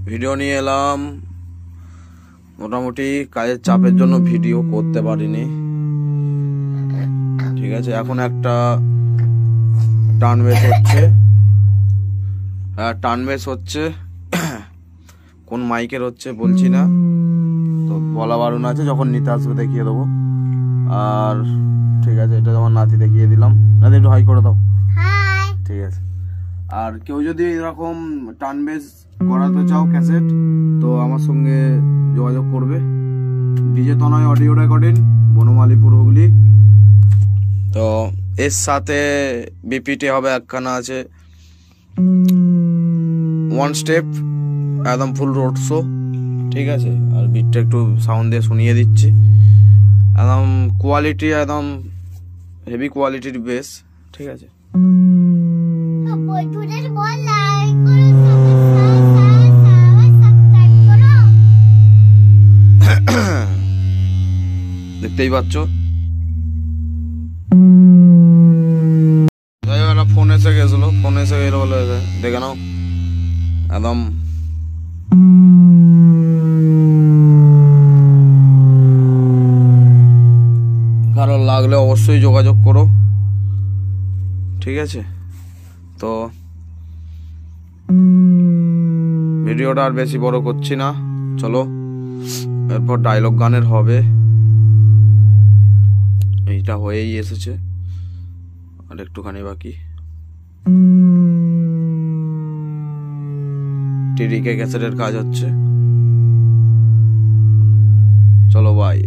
Video নিয়ে এলাম। মোটামুটি কাজের চাপের জন্য ভিডিও করতে পারিনি, ঠিক আছে। এখন একটা টার্ন বেস হচ্ছে, টার্ন বেস হচ্ছে, কোন মাইকের হচ্ছে বলছি না, তো বলা বারণ আছে, যখন নিতে আসবে দেখিয়ে দেবো। আর ঠিক আছে, এটা যেমন নাতি দেখিয়ে দিলাম। নাতি একটু হাই করে দাও, ঠিক আছে। আর কেউ যদি এরকম টার্ন বেস করাতে চাও ক্যাসেট, তো আমার সঙ্গে যোগাযোগ করবে। ডিজে তনয় অডিও রেকর্ডিং, বনমালীপুর, হুগলি। তো এর সাথে বিপিটি হবে একখানা, আছে 1 স্টেপ, একদম ফুল রোড শো, ঠিক আছে। আর বিটটা একটু সাউন্ড দিয়ে শুনিয়ে দিচ্ছি। একদম কোয়ালিটি, একদম হেভি কোয়ালিটির বেস, ঠিক আছে। দেখতেই পাচ্ছ, ফোন এসে গেছিল, বলে দেখে নাও। একদম কারো লাগলে অবশ্যই যোগাযোগ করো, ঠিক আছে। তো ভিডিওটা আর বেশি বড় করছি না, চলো। এরপর ডায়লগ গানের হবে, এইটা হয়েই এসেছে, আর একটুখানি বাকি। টিডিকে ক্যাসেটের কাজ হচ্ছে, চলো বাই।